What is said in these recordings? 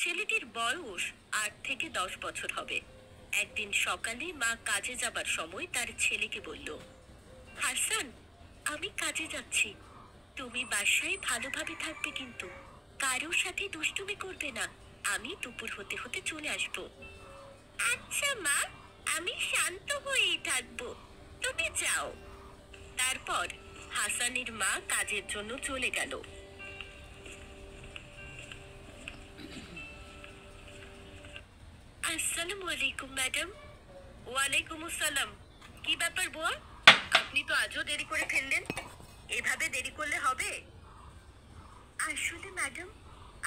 ছেলেটির বয়স 8 থেকে 10 বছর হবে। একদিন সকালে মা কাজে যাবার সময় তার ছেলেকে বলল, হাসান, আমি কাজে যাচ্ছি, তুমি বাসায় ভালোভাবে থাকবে কিন্তু কারোর সাথে দুষ্টুমি করবে না। আমি দুপুর হতে হতে চলে আসবো। আচ্ছা মা, আমি শান্ত হয়েই থাকবো, তুমি যাও। তারপর হাসানের মা কাজের জন্য চলে গেল। আসসালামু আলাইকুম ম্যাডাম। ওয়ালাইকুম আসসালাম। কি ব্যাপার বুয়া, আপনি তো আজও দেরি করে ফেললেন। এভাবে দেরি করলে হবে? আসলে ম্যাডাম,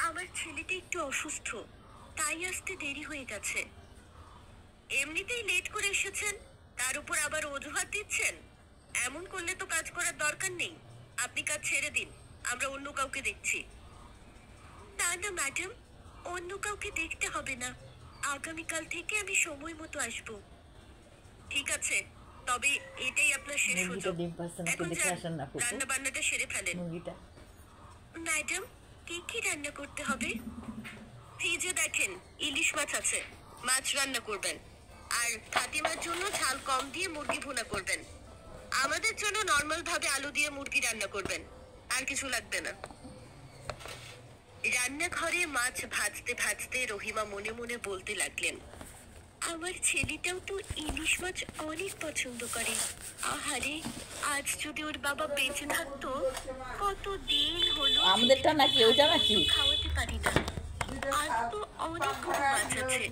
আমার ছেলেটা একটু অসুস্থ, তাই আসতে দেরি হয়ে গেছে। এমনিতেই লেট করে এসেছেন, তার উপর আবার অজুহাত দিচ্ছেন। এমন করলে তো কাজ করার দরকার নেই। আপনি কাজ ছেড়ে দিন, আমরা অন্য কাউকে দেখছি। না না ম্যাডাম, অন্য কাউকে দেখতে হবে না। আগামীকাল থেকে আমি সময় মতো আসবো। ঠিক আছে, তবে এটাই আপনার শেষ সুযোগ। এখন যান, রান্না বান্নাটা সেরে ফেলেন। ম্যাডাম, কি কি রান্না করতে হবে? ফ্রিজে দেখেন, ইলিশ মাছ আছে, মাছ রান্না করবেন। আর ফাতিমার জন্য ঝাল কম দিয়ে মুরগি ভুনা করবেন। আমাদের জন্য নরমাল ভাবে আলু দিয়ে মুরগি রান্না করবেন। আর কিছু লাগবে না। রান্নাঘরে মাছ ভাজতে ভাজতে রহিমা মনে মনে বলতে লাগলেন, আমার ছেলেটাও তো ইলিশ মাছ অনেক পছন্দ করে। আহারে, আজ যদি ওর বাবা বেঁচে থাকতো, কত দিন হলো আমাদেরটা নাকি ওইটা নাকি খাওয়াতে পারি না। আজ তো অনেকগুলো মাছ আছে,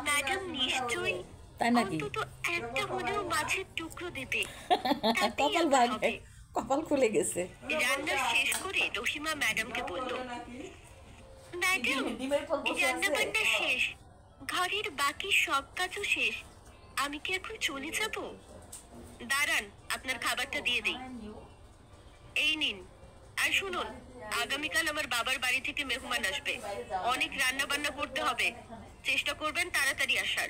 ম্যাডাম নিশ্চয়ই তাই নাকি? অন্তত একটা হলেও মাছের টুকরো দেবে। কপাল ভাঙে, কপাল খুলে গেছে। রান্না শেষ করে রহিমা ম্যাডামকে বলল, ম্যাডাম, রান্না বান্না শেষ, ঘরের বাকি সব কাজও শেষ। আমি কি এখন চলে যাব? দাঁড়ান, আপনার খাবারটা দিয়ে দেই। এই নিন। আর শুনুন, আগামীকাল আমার বাবার বাড়ি থেকে মেহমান আসবে, অনেক রান্না বান্না করতে হবে। চেষ্টা করবেন তাড়াতাড়ি আসার।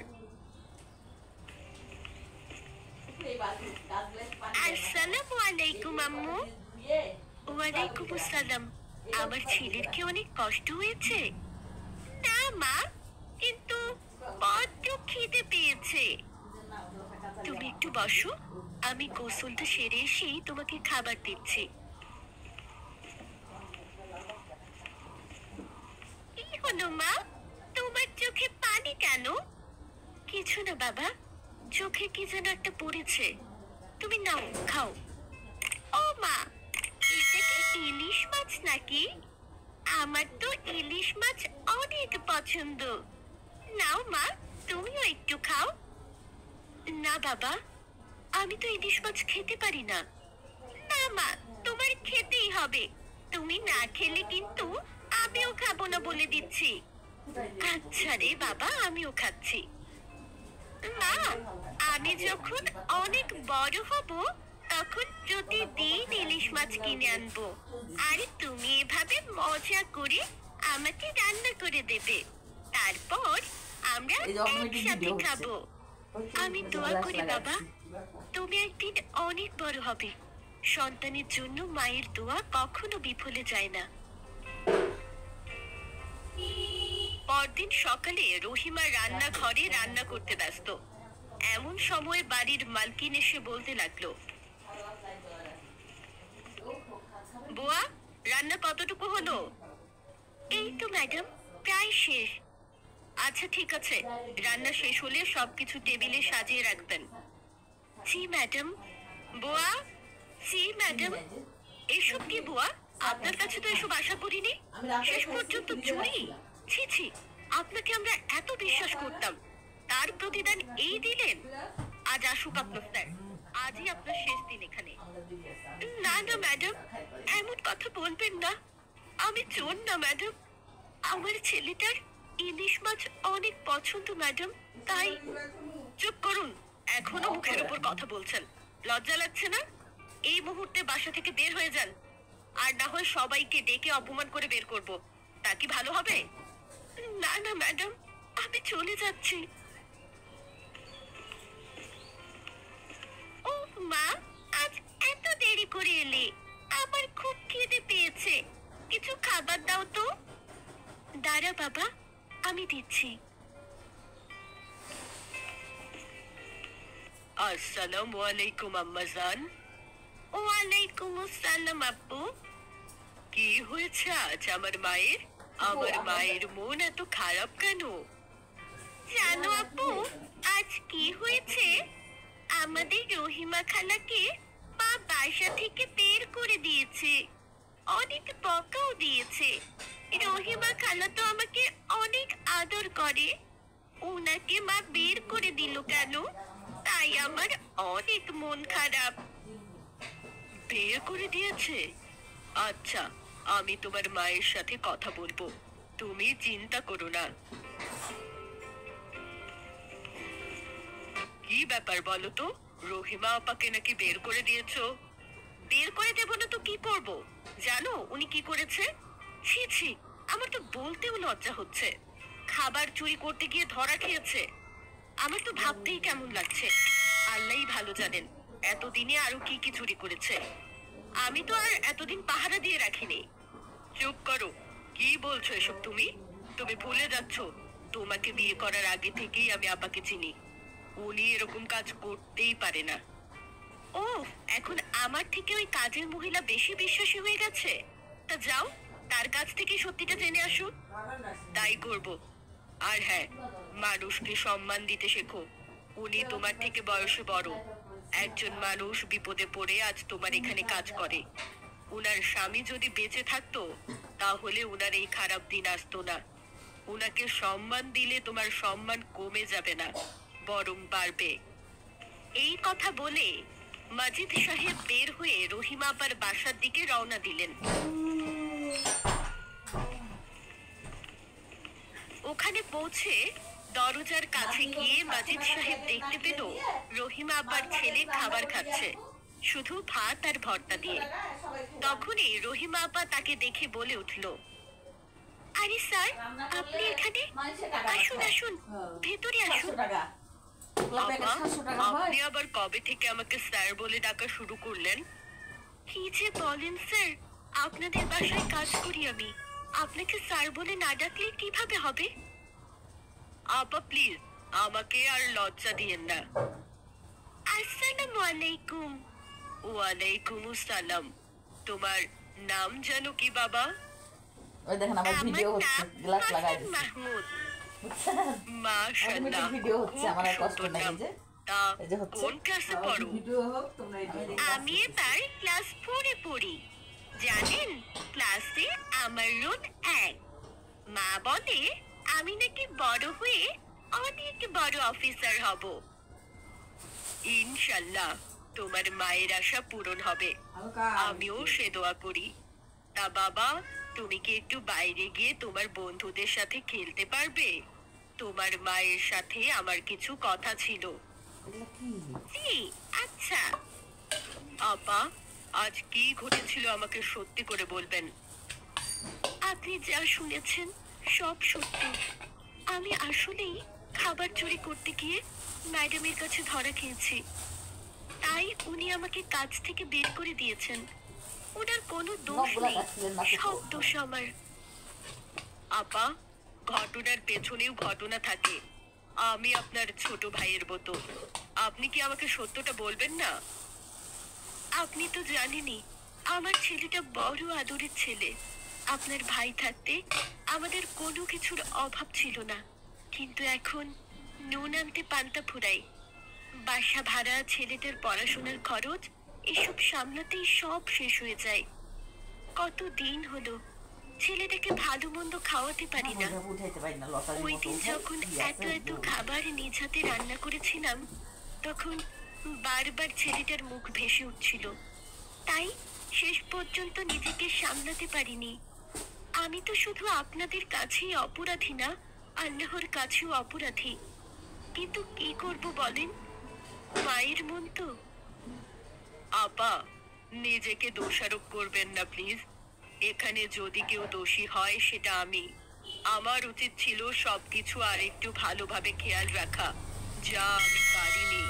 আসসালামু আলাইকুম আম্মু। ওয়ালাইকুম আসসালাম। আমার ছেলের কি অনেক কষ্ট হয়েছে? না মা, কিন্তু বড্ড খিদে পেয়েছে। তুমি একটু বসো, আমি গোসলটা সেরে এসেই তোমাকে খাবার দিচ্ছি। কি হলো মা, তোমার চোখে পানি কেন? কিছু না বাবা, চোখে কি যেন একটা পড়েছে। তুমি নাও, খাও। ও মা, এটা কি ইলিশ মাছ নাকি? আমার তো ইলিশ মাছ অনেক পছন্দ। নাও মা, তুমিও একটু খাও। না বাবা, আমি তো ইলিশ মাছ খেতে পারি না। না মা, তোমার খেতেই হবে। তুমি না খেলে কিন্তু আমিও খাবো না বলে দিচ্ছি। আচ্ছা রে বাবা, আমিও খাচ্ছি। মা, আমি যখন অনেক বড় হব, তখন প্রতিদিন ইলিশ মাছ কিনে আনবো। আর তুমি এভাবে মজা করে আমাকে রান্না করে দেবে। তারপর আমরা একসাথে খাবো। আমি দোয়া করি বাবা, তুমি একদিন অনেক বড় হবে। সন্তানের জন্য মায়ের দোয়া কখনো বিফলে যায় না। পরদিন সকালে রহিমা রান্নাঘরে রান্না করতে ব্যস্ত। এমন সময় বাড়ির মালকিন এসে বলতে লাগলো, বুয়া, রান্না কতটুকু হলো? এই তো ম্যাডাম, প্রায় শেষ। আচ্ছা ঠিক আছে, রান্না শেষ হলে সবকিছু টেবিলে সাজিয়ে রাখবেন। জি ম্যাডাম। বুয়া, জি ম্যাডাম। এসব কি বুয়া, আপনার কাছে তো এসব আশা করিনি। শেষ পর্যন্ত চুরি! ছি ছি, আপনাকে আমরা এত বিশ্বাস করতাম, তার প্রতিদান এই দিলেন। আজ আসুক আপনার স্যার, আজই আপনার শেষ দিন এখানে। না না ম্যাডাম, এমন কথা বলবেন না। আমি চোর না ম্যাডাম, আমার ছেলেটার ইলিশ মাছ অনেক পছন্দ ম্যাডাম, তাই। চুপ করুন, এখনো মুখের উপর কথা বলছেন। লজ্জা লাগছে না? এই মুহূর্তে বাসা থেকে বের হয়ে যান, আর না হয় সবাইকে ডেকে অপমান করে বের করব। তা কি ভালো হবে? না না ম্যাডাম, আমি চলে যাচ্ছি। ও মা, আজ এত দেরি করে এলে, আমার খুব খিদে পেয়েছে, কিছু খাবার দাও তো। দাঁড়া বাবা, আমি দিচ্ছি। আসসালামু আলাইকুম আম্মাজান। ওয়ালাইকুম আসসালাম আব্বু। কি হয়েছে আজ আমার মায়ের? আমার মায়ের মন এত খারাপ কেন? জানো আব্বু, আজ কি হয়েছে? আমাদের রহিমা খালাকে মা বাসা থেকে বের করে দিয়েছে, অনেক বকাও দিয়েছে। রহিমা খালা তো আমাকে অনেক আদর করে, ওনাকে মা বের করে দিল কেন? তাই আমার অনেক মন খারাপ। বের করে দিয়েছে? আচ্ছা, আমি তোমার মায়ের সাথে কথা বলবো, তুমি চিন্তা করো না। কি ব্যাপার বলো তো? রহিমা আপাকে নাকি বের করে দিয়েছো? বের করে দেবো না তো কি করব? জানো উনি কি করেছে? ছি ছি, আমার তো বলতেও লজ্জা হচ্ছে। খাবার চুরি করতে গিয়ে ধরা খেয়েছে। আমার তো ভাবতেই কেমন লাগছে। আল্লাহই ভালো জানেন এতদিনে আরো কি কি চুরি করেছে। আমি তো আর এতদিন পাহারা দিয়ে রাখিনি। চুপ করো, কি বলছো এসব তুমি? তুমি ভুলে যাচ্ছ, তোমাকে বিয়ে করার আগে থেকেই আমি আপাকে চিনি। উনি এরকম কাজ করতেই পারে না। ও, এখন আমার থেকে ওই কাজের মহিলা বেশি বিশ্বাসী হয়ে গেছে। তা যাও, তার কাছ থেকে সত্যিটা জেনে আসো। তাই করব। আর হ্যাঁ, মানুষকে সম্মান দিতে শেখো। উনি তোমার থেকে বয়সে বড়। একজন মানুষ বিপদে পড়ে আজ তোমার এখানে কাজ করে। উনার স্বামী যদি বেঁচে থাকতো তাহলে উনার এই খারাপ দিন আসতো না। উনাকে সম্মান দিলে তোমার সম্মান কমে যাবে না, বরং বাড়বে। এই কথা বলে মাজিদ সাহেব বের হয়ে রহিমা আপার বাসার দিকে রওনা দিলেন। ওখানে পৌঁছে দরজার কাছে গিয়ে মাজিদ সাহেব দেখতে পেল রহিমা আপার ছেলে খাবার খাচ্ছে, শুধু ভাত আর ভর্তা দিয়ে। তখনই রহিমা আপা তাকে দেখে বলে উঠল, আরে স্যার, আপনি এখানে? আসুন আসুন, ভেতরে আসুন। আপা, আপনি আবার কবে থেকে আমাকে স্যার বলে ডাকা শুরু করলেন? কি যে বলেন স্যার, আপনাদের বাসায় কাজ করি আমি, আপনাকে স্যার বলে না ডাকলে কিভাবে হবে? আপা প্লিজ, আমাকে আর লজ্জা দিয়েন না। আসসালামু আলাইকুম। ওয়ালাইকুম আসসালাম। তোমার নাম জানো কি বাবা? ওই দেখেন আমার ভিডিও হচ্ছে, গ্লাস লাগাই দিছি। মাহমুদ। মাশাআল্লাহ ভিডিও হচ্ছে, আমার আর কষ্ট নাই। এই যে হচ্ছে কোন ক্লাসে পড়ো? ভিডিও হোক, তোমরা এই আমি এবার ক্লাস 4 এ পড়ি। জানেন, ক্লাসে আমার রোল 1। মা বলে আমি নাকি বড় হয়ে অনেক বড় অফিসার হব। ইনশাআল্লাহ তোমার মায়ের আশা পূরণ হবে, আমিও সে দোয়া করি। তা বাবা, তুমি কি একটু বাইরে গিয়ে তোমার বন্ধুদের সাথে খেলতে পারবে? তোমার মায়ের সাথে আমার কিছু কথা ছিল। জি, আচ্ছা। আপা, আজ কি ঘটেছিল আমাকে সত্যি করে বলবেন? আপনি যা শুনেছেন সব সত্যি। আমি আসলেই খাবার চুরি করতে গিয়ে ম্যাডামের কাছে ধরা খেয়েছি, তাই উনি আমাকে কাজ থেকে বের করে দিয়েছেন। ওনার কোনো দোষ নেই, সব দোষ আমার। আপা, ঘটনার পেছনেও ঘটনা থাকে। আমি আপনার ছোট ভাইয়ের মতো, আপনি কি আমাকে সত্যটা বলবেন না? আপনি তো জানেনই আমার ছেলেটা বড় আদরের ছেলে। আপনার ভাই থাকতে আমাদের কোনো কিছুর অভাব ছিল না, কিন্তু এখন নুন আনতে পান্তা ফুরাই। বাসা ভাড়া, ছেলেদের পড়াশোনার খরচ, এসব সামলাতেই সব শেষ হয়ে যায়। কত দিন হলো ছেলেটাকে ভালো মন্দ খাওয়াতে পারি না। ওই দিন যখন এত এত খাবার নিজ হাতে রান্না করেছিলাম, তখন বারবার ছেলেটার মুখ ভেসে উঠছিল। তাই শেষ পর্যন্ত নিজেকে সামলাতে পারিনি। আমি তো শুধু আপনাদের কাছেই অপরাধী না, আল্লাহর কাছেও অপরাধী। কিন্তু কি করব বলেন, মায়ের মন তো। আপা, নিজেকে দোষারোপ করবেন না প্লিজ। এখানে যদি কেউ দোষী হয় সেটা আমি। আমার উচিত ছিল সবকিছু আর একটু ভালোভাবে খেয়াল রাখা, যা আমি পারিনি।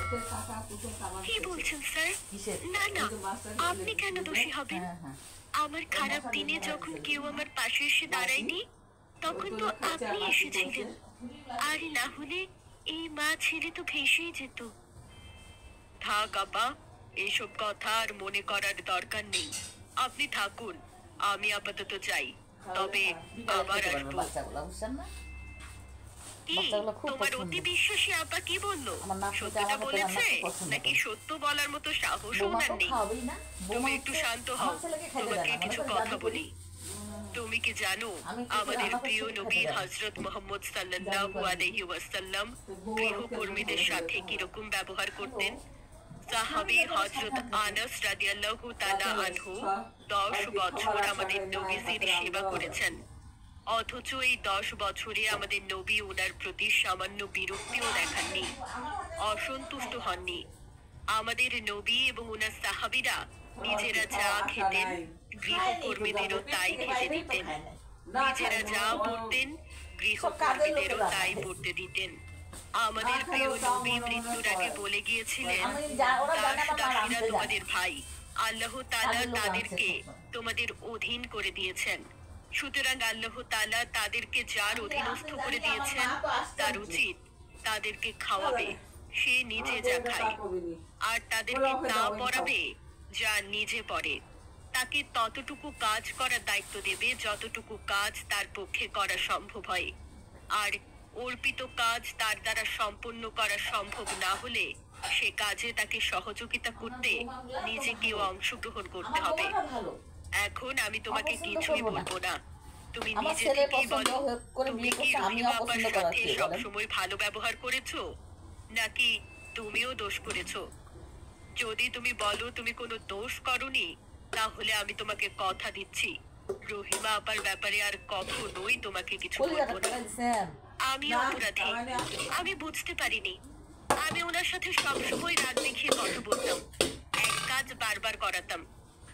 কি বলছেন স্যার? না না, আপনি কেন দোষী হবেন? আমার খারাপ দিনে যখন কেউ আমার পাশে এসে দাঁড়ায়নি, তখন তো আপনি এসেছিলেন, আর না হলে এই মা ছেলে তো ভেসেই যেত। থাক আপা, এইসব কথা আর মনে করার দরকার নেই। আপনি থাকুন, আমি আপাতত যাই, তবে আবার আসবো। বাচ্চাগুলো বুঝছেন না, কি বাচ্চাগুলো খুব তোমার পছন্দ। অতি বিশ্বাসী আপা কি বললো? আমার নাতনিটা সত্যটা আমার হাতের বলেছে রান্না খুব পছন্দ নাকি করে। সত্য বলার মতো সাহসও বৌমা ওনার তো নেই? খাওয়াবেই না, তুমি বৌমা একটু হচ্ছে শান্ত আমার হও, ছেলেকে খাইতে দেয় তোমাকে না, মনে কিছু করে কথা জাদু বলি। করি। তুমি কি জানো আমি কিছু আমাদের রান্না করছি, প্রিয় খেতে নবী দেয় না। হযরত মুহাম্মদ সাল্লাল্লাহু আলাইহি ওয়াসাল্লাম গৃহকর্মীদের সাথে কিরকম ব্যবহার করতেন? সাহাবী হযরত আনাস রাদিয়াল্লাহু তাআলা আনহু 10 বছর আমাদের নবীজির সেবা করেছেন, অথচ এই 10 বছরে আমাদের নবী ওনার প্রতি সামান্য বিরক্তিও দেখাননি, অসন্তুষ্ট হননি। আমাদের নবী এবং ওনার সাহাবীরা নিজেরা যা খেতেন গৃহকর্মীদেরও তাই খেতে দিতেন, নিজেরা যা পড়তেন গৃহকর্মীদেরও তাই পড়তে দিতেন। আমাদের প্রিয় নবী মৃত্যুর আগে বলে গিয়েছিলেন, দাস দাসীরা তোমাদের ভাই, আল্লাহ তাআলা তাদেরকে তোমাদের অধীন করে দিয়েছেন। সুতরাং আল্লাহ তাআলা তাদেরকে যার অধীনস্থ করে দিয়েছেন তার উচিত তাদেরকে খাওয়াবে সে নিজে যা খায়, আর তাদেরকে তা পড়াবে যা নিজে পড়ে। তাকে ততটুকু কাজ করার দায়িত্ব দেবে যতটুকু কাজ তার পক্ষে করা সম্ভব হয়, আর অর্পিত কাজ তার দ্বারা সম্পন্ন করা সম্ভব না হলে সে কাজে তাকে সহযোগিতা করতে নিজেকেও অংশগ্রহণ করতে হবে। এখন আমি তোমাকে কিছুই বলবো না, তুমি আমার নিজে ছেলে থেকেই পছন্দ বলো, করে তুমি বিয়ে কি করতে আমি রহিমা আপার অপছন্দ করার সাথে কি বলেন? সবসময় ভালো ব্যবহার করেছো, নাকি তুমিও দোষ করেছো? যদি তুমি বলো তুমি কোনো দোষ করনি, তাহলে আমি তোমাকে কথা দিচ্ছি রহিমা আপার ব্যাপারে আর কখনোই তোমাকে কিছু কলিজাটা বলবো না। ফেলে দিছেন। আমি অপরাধী, আমি বুঝতে পারিনি। আমি ওনার সাথে সবসময় রাগ দেখিয়ে কথা বলতাম, এক কাজ বারবার করাতাম,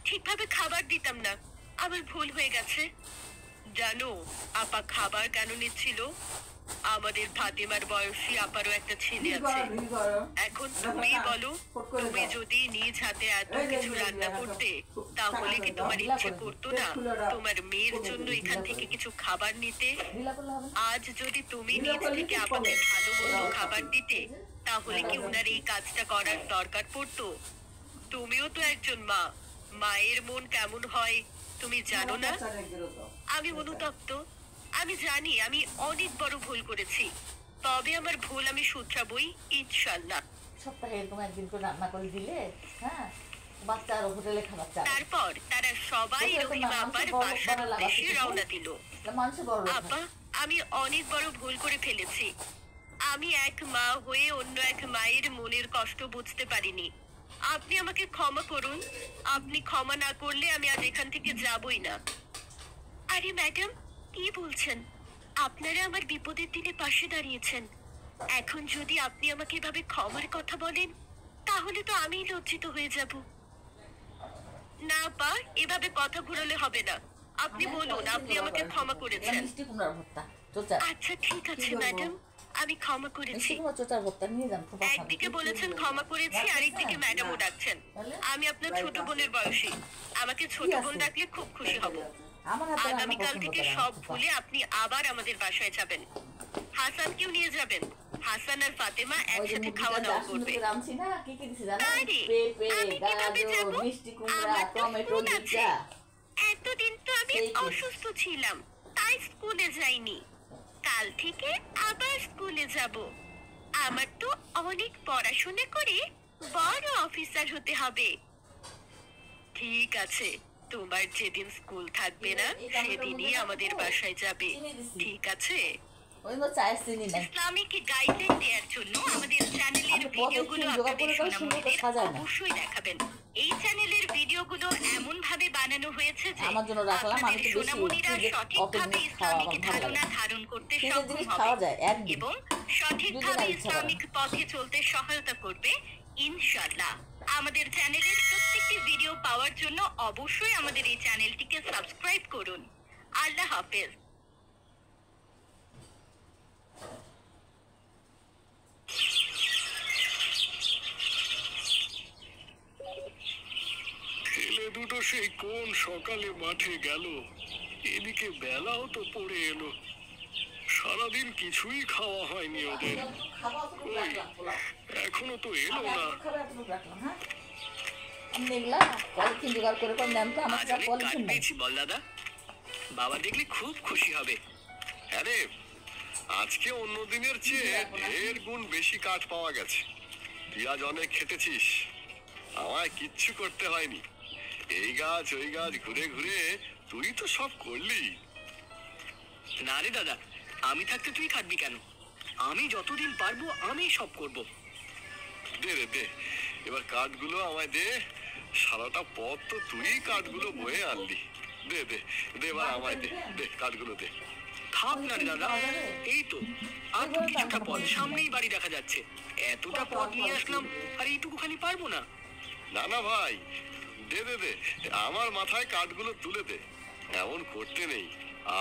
ঠিকভাবে খাবার দিতাম না। আমার ভুল হয়ে গেছে। জানো আপা খাবার কেন নিচ্ছিল? আমাদের ফাতেমার বয়সী আপারও একটা ছেলে আছে। এখন তুমি বলো, তুমি যদি নিজ হাতে এত কিছু রান্না করতে, তাহলে কি তোমার ইচ্ছে করতো না তোমার মেয়ের জন্য এখান থেকে কিছু খাবার নিতে? আজ যদি তুমি নিজ থেকে আপনাদের ভালো মন্দ খাবার দিতে, তাহলে কি ওনার এই কাজটা করার দরকার পড়তো? তুমিও তো একজন মা, মায়ের মন কেমন হয় তুমি জানো না? আমি অনুতপ্ত, আমি জানি আমি অনেক বড় ভুল করেছি, তবে আমার ভুল আমি শুধরাবই ইনশাআল্লাহ। সপ্তাহে এরকম একদিন করে রান্না করে দিলে, হ্যাঁ, বাচ্চা আর হোটেলে খাবার চায়। তারপর তারা সবাই রহিমা আপার বাসার উদ্দেশ্যে রওনা দিল। মানুষের বড় লোক আপা, আমি অনেক বড় ভুল করে ফেলেছি। আমি এক মা হয়ে অন্য এক মায়ের মনের কষ্ট বুঝতে পারিনি। আপনি আমাকে ক্ষমা করুন। আপনি ক্ষমা না করলে আমি আজ এখান থেকে যাবই না। আরে ম্যাডাম, কি বলছেন? আপনারা আমার বিপদের দিনে পাশে দাঁড়িয়েছেন, এখন যদি আপনি আমাকে এভাবে ক্ষমার কথা বলেন, তাহলে তো আমি লজ্জিত হয়ে যাব। না পা, এভাবে কথা ঘুরালে হবে না। আপনি বলুন আপনি আমাকে ক্ষমা করেছেন। মিষ্টি কুমড়ার ভর্তা, চোচা। আচ্ছা ঠিক আছে ম্যাডাম, আমি ক্ষমা করেছি। মিষ্টি কুমড়া চোচার ভর্তা নিয়ে যান, খুব ভালো। একদিকে বলেছেন ক্ষমা করেছি, আরেকদিকে ম্যাডামও ডাকছেন। আমি আপনার ছোট বোনের বয়সী, আমাকে ছোট বোন ডাকলে খুব খুশি হব। আমার হাতে রান্না আগামীকাল পছন্দ থেকে করে সব আমার ভুলে আপনি আবার আমাদের বাসায় যাবেন। হাসানকেও নিয়ে যাবেন, হাসান আর ফাতেমা ওই যে একসাথে মুরগিটা খাওয়া দাওয়া দারচিনি করবে। দিয়ে রাঁধছি না, কি কি দিছি জানো? আরে, পেঁপে, আমি কিভাবে গাজর, যাবো? মিষ্টি কুমড়া, আমার তো টমেটো, স্কুল আছে। দিটা। এতদিন তো আমি সেই তো। অসুস্থ ছিলাম, তাই স্কুলে যাইনি। কাল থেকে আবার স্কুলে যাব। আমার তো অনেক পড়াশোনা করে বড় অফিসার হতে হবে। ঠিক আছে, তোমার যেদিন স্কুল থাকবে না সেদিনই আমাদের বাসায় যাবে, ঠিক আছে? ওই তো চায়ের চিনি নাই। ইসলামিক গাইডলাইন দেওয়ার জন্য আমাদের চ্যানেলের আমি ভিডিওগুলো পদের আপনাদের যোগা করে সুন্দর করে সোনামণিদের সাজায় না। অবশ্যই দেখাবেন। এই চ্যানেলের ভিডিওগুলো এমন ভাবে বানানো হয়েছে যে আমার জন্য রাখলাম, আমি আপনাদের তো বেশি সোনামণিরা ফ্রিজে সঠিকভাবে অত জিনিস খাওয়া ইসলামিক আমার ভালো ধারণা লাগে। ধারণ করতে ফ্রিজের সক্ষম জিনিস হবে খাওয়া যায় একদিন, এবং দুদিন সঠিকভাবে আর ইচ্ছা করে ইসলামিক না। পথে চলতে সহায়তা করবে ইনশাআল্লাহ। আমাদের চ্যানেলের প্রত্যেকটি ভিডিও পাওয়ার জন্য অবশ্যই আমাদের এই চ্যানেলটিকে সাবস্ক্রাইব করুন। আল্লাহ হাফেজ। ছেলে দুটো সেই কোন সকালে মাঠে গেল, এদিকে বেলাও তো পড়ে এলো। সারাদিন কিছুই খাওয়া হয়নি ওদের। খাওয়া অতটুকু রাখলাম পোলাও। এখনো তো এলো আমি না। এতটুকু খাবার এতটুকু রাখলাম, হ্যাঁ? আমি দেখলা পলিথিন জোগাড় করে করে নাম তো আমার আজ কাছে অনেক পলিথিন কাঠ নেই। পেয়েছি বল দাদা, বাবা দেখলে খুব খুশি হবে। আরে আজকে অন্য দিনের চেয়ে ঢের গুণ বেশি কাঠ পাওয়া গেছে। তুই আজ অনেক খেটেছিস, আমায় কিচ্ছু করতে হয়নি। এই গাছ ওই গাছ ঘুরে ঘুরে তুই তো সব করলি। না রে দাদা, আমি থাকতে তুই খাটবি কেন? আমি যতদিন পারবো আমি সব করব। দে রে দে, এবার কাঠগুলো আমায় দে। সারাটা পথ তো তুই কাঠগুলো বয়ে আনলি। দে দে দে, এবার আমায় দে, দে কাঠগুলো দে। থাক না রে দাদা, এই তো আর তো কিছুটা পথ, সামনেই বাড়ি দেখা যাচ্ছে। এতটা পথ নিয়ে আসলাম আর এইটুকু খানি পারবো না। না না ভাই, দে দে দে, আমার মাথায় কাঠগুলো তুলে দে। এমন করতে নেই,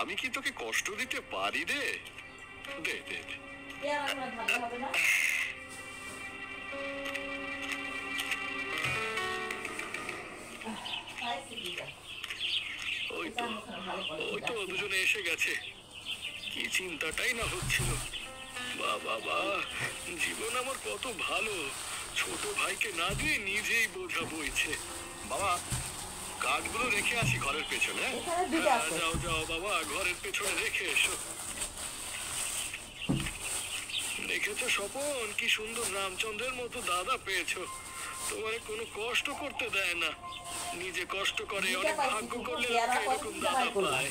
আমি কি তোকে কষ্ট দিতে পারি রে? দে দে দে। এ আমার ভালো হবে না। খাইছি দিদা। ওই তো ওই তো দুজনে এসে গেছে। কি চিন্তাটাই না হচ্ছিল। বাবা, জীবন আমার কত ভালো, ছোট ভাইকে না দিয়ে নিজেই বোঝা বইছে। বাবা, কাঠগুলো রেখে আসি ঘরের পেছনে। এখানে দুটো আছে। যাও যাও বাবা, ঘরের পেছনে রেখে এসো। দেখেছো স্বপন, কি সুন্দর রামচন্দ্রের মতো দাদা পেয়েছো। তোমার কোনো কষ্ট করতে দেয় না, নিজে কষ্ট করে। অনেক ভাগ্য করলে এরকম দাদা পায়।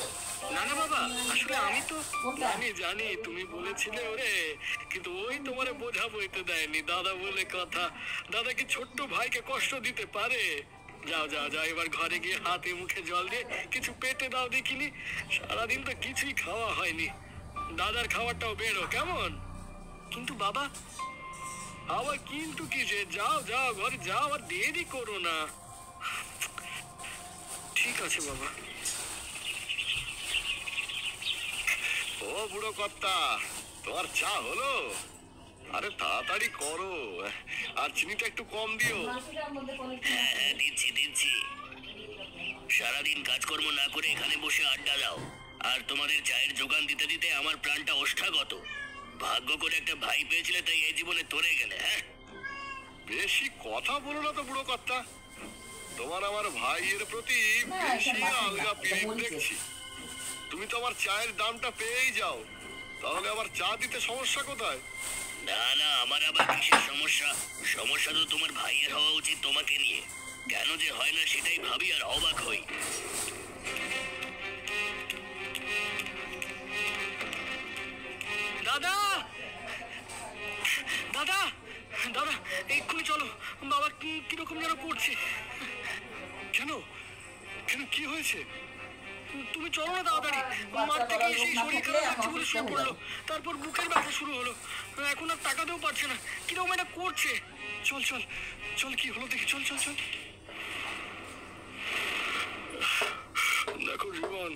না না বাবা, আসলে আমি তো জানি জানি, তুমি বলেছিলে ওরে, কিন্তু ওই তোমারে বোঝা বইতে দেয়নি। দাদা বলে কথা, দাদা কি ছোট্ট ভাইকে কষ্ট দিতে পারে? যাও যাও যাও, এবার ঘরে গিয়ে হাতে মুখে জল দিয়ে কিছু পেটে দাও দেখিনি। সারাদিন তো কিছুই খাওয়া হয়নি। দাদার খাবারটাও বেরো কেমন? কিন্তু বাবা, আবার কিন্তু কি যে, যাও যাও ঘরে যাও, আর দেরি করো না। ঠিক আছে বাবা। ও বুড়ো কর্তা, তোমার চা হলো? আরে তাড়াতাড়ি করো, আর চিনিটা একটু কম দিও। মাছটার মধ্যে পলিথিন হ্যাঁ হ্যাঁ, দিচ্ছি দিচ্ছি। সারাদিন কাজকর্ম না করে এখানে বসে আড্ডা দাও, আর তোমাদের চায়ের যোগান দিতে দিতে আমার প্রাণটা ওষ্ঠাগত। ভাগ্য করে একটা ভাই পেয়েছিলে, তাই এই জীবনে তরে গেলে। হ্যাঁ, বেশি কথা বলো না তো বুড়ো কর্তা। তোমার আমার ভাইয়ের প্রতি না, বেশি এটা মাথা আলগা না, পিরিত এটা মরিচে। দেখছি। তুমি তো আমার চায়ের দামটা পেয়েই যাও, তাহলে আবার চা দিতে সমস্যা কোথায়? না না, আমার আবার কিসের সমস্যা? সমস্যা তো তোমার ভাইয়ের হওয়া উচিত তোমাকে নিয়ে। কেন যে হয় না সেটাই ভাবি আর অবাক হই। দাদা দাদা দাদা, এক্ষুনি চলো, বাবা কিরকম যেন করছে। কেন কেন, কি হয়েছে? তুমি চলো না তাড়াতাড়ি। মাঠ থেকে এসে শরীর খারাপ লাগছে বলে শুয়ে পড়লো, তারপর বুকের ব্যথা শুরু হলো, এখন আর টাকাতেও পারছে না, কিরকম এটা করছে। চল চল চল, কি হলো দেখি, চল চল চল। দেখো জীবন,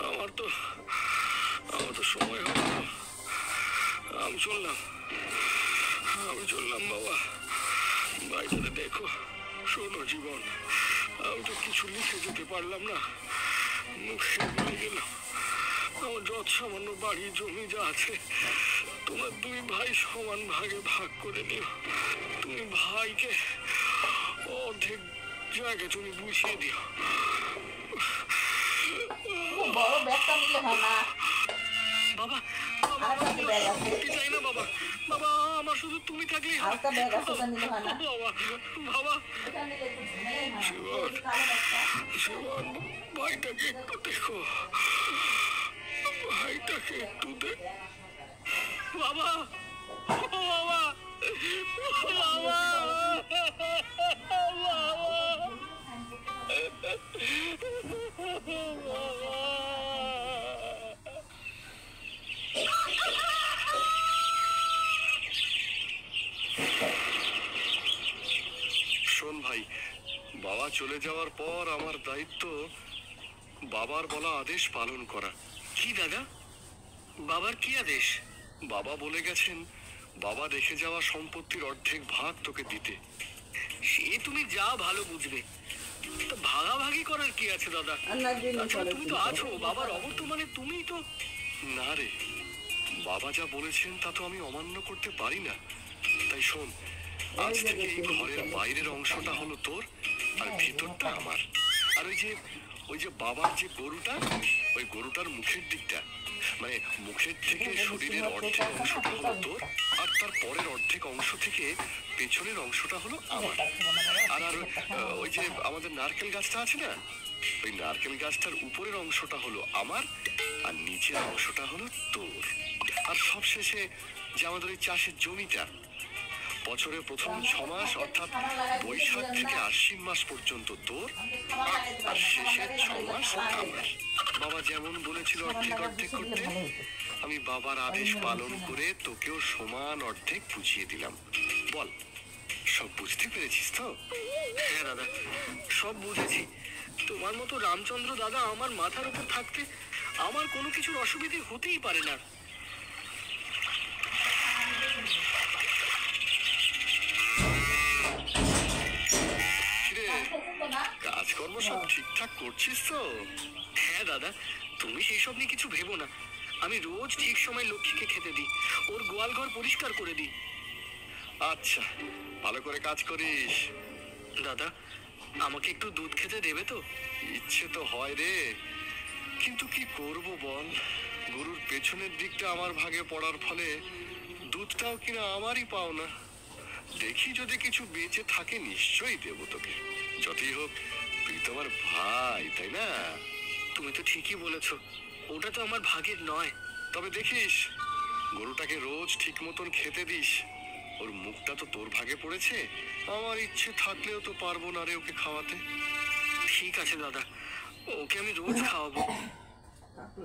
আমার তো সময় হলো, আমি চললাম বাবা। বাড়িটাতে দেখো। শোনো জীবন, আমি তো কিছু লিখে যেতে পারলাম না, মুখে বলে গেলাম। আমার যত সামান্য বাড়ি জমি যা আছে, তোমার দুই ভাই সমান ভাগে ভাগ করে নিও। তুমি ভাইকে অর্ধেক জায়গা তুমি বুঝিয়ে দিও। বড় ব্যাগটা নিলে হয় না। বাবা আর একটা ব্যাগ আছে। করতে চাই না বাবা, বাবা আমার শুধু তুমি থাকলেই হয়। হালকা ব্যাগ আছে, ওটা নিলে হয় না। বাবা বাবা, এটা নিলে একটু ঝামেলাই হয় না। ওই যে কালো ব্যাগটা। জীবন, ভাইটাকে একটু দেখো, ভাইটাকে একটু বাবা, ও বাবা, বাবা, শোন ভাই, বাবা চলে যাওয়ার পর আমার দায়িত্ব বাবার বলা আদেশ পালন করা। কি দাদা, বাবার কি আদেশ? বাবা বলে গেছেন, বাবা রেখে যাওয়া সম্পত্তির অর্ধেক ভাগ তোকে দিতে। সে তুমি যা ভালো বুঝবে, তা ভাগাভাগি করার কি আছে দাদা? আর না দিন আচ্ছা, তুমি তো আছো, বাবার অবর্তমানে তুমিই তো। না রে, বাবা যা বলেছেন তা তো আমি অমান্য করতে পারি না। তাই শোন, আজ থেকে এই ঘরের বাইরের অংশটা হলো তোর আর ভিতরটা আমার। আর ওই যে বাবার যে গরুটা, ওই গরুটার মুখের দিকটা, মানে মুখের থেকে শরীরের অর্ধেক অংশটা হলো তোর, আর তার পরের অর্ধেক অংশ থেকে পেছনের অংশটা হলো আমার। আর আর ওই যে আমাদের নারকেল গাছটা আছে না, ওই নারকেল গাছটার উপরের অংশটা হলো আমার আর নিচের অংশটা হলো তোর। আর সবশেষে যে আমাদের ওই চাষের জমিটা, বছরের প্রথম 6 মাস অর্থাৎ বৈশাখ থেকে আশ্বিন মাস পর্যন্ত তোর, আর শেষের 6 মাস আমার। বাবা যেমন বলেছিল অর্ধেক অর্ধেক করতে, আমি বাবার আদেশ পালন করে তোকেও সমান অর্ধেক বুঝিয়ে দিলাম। বল, সব বুঝতে পেরেছিস তো? হ্যাঁ দাদা, সব বুঝেছি। তোমার মতো রামচন্দ্র দাদা আমার মাথার উপর থাকতে আমার কোনো কিছুর অসুবিধে হতেই পারে না। কিরে, কাজকর্ম সব ঠিকঠাক করছিস তো? হ্যাঁ দাদা, তুমি সেই সব নিয়ে কিছু ভেবো না। আমি রোজ ঠিক সময় লক্ষ্মীকে খেতে দিই, ওর গোয়াল ঘর পরিষ্কার করে দিই। আচ্ছা, ভালো করে কাজ করিস। দাদা, আমাকে একটু দুধ খেতে দেবে তো? ইচ্ছে তো হয় রে, কিন্তু কি করব বল, গরুর পেছনের দিকটা আমার ভাগে পড়ার ফলে দুধটাও কিনা আমারই পাও না। দেখি যদি কিছু বেঁচে থাকে নিশ্চয়ই দেবো তোকে। যতই হোক তুই তো আমার ভাই, তাই না? তুমি তো ঠিকই বলেছো, ওটা তো আমার ভাগের নয়। তবে দেখিস, গরুটাকে রোজ ঠিক মতন খেতে দিস। ওর মুখটা তো তোর ভাগে পড়েছে, আমার ইচ্ছে থাকলেও তো পারবো না রে ওকে খাওয়াতে। ঠিক আছে দাদা, ওকে আমি রোজ খাওয়াবো। কাকু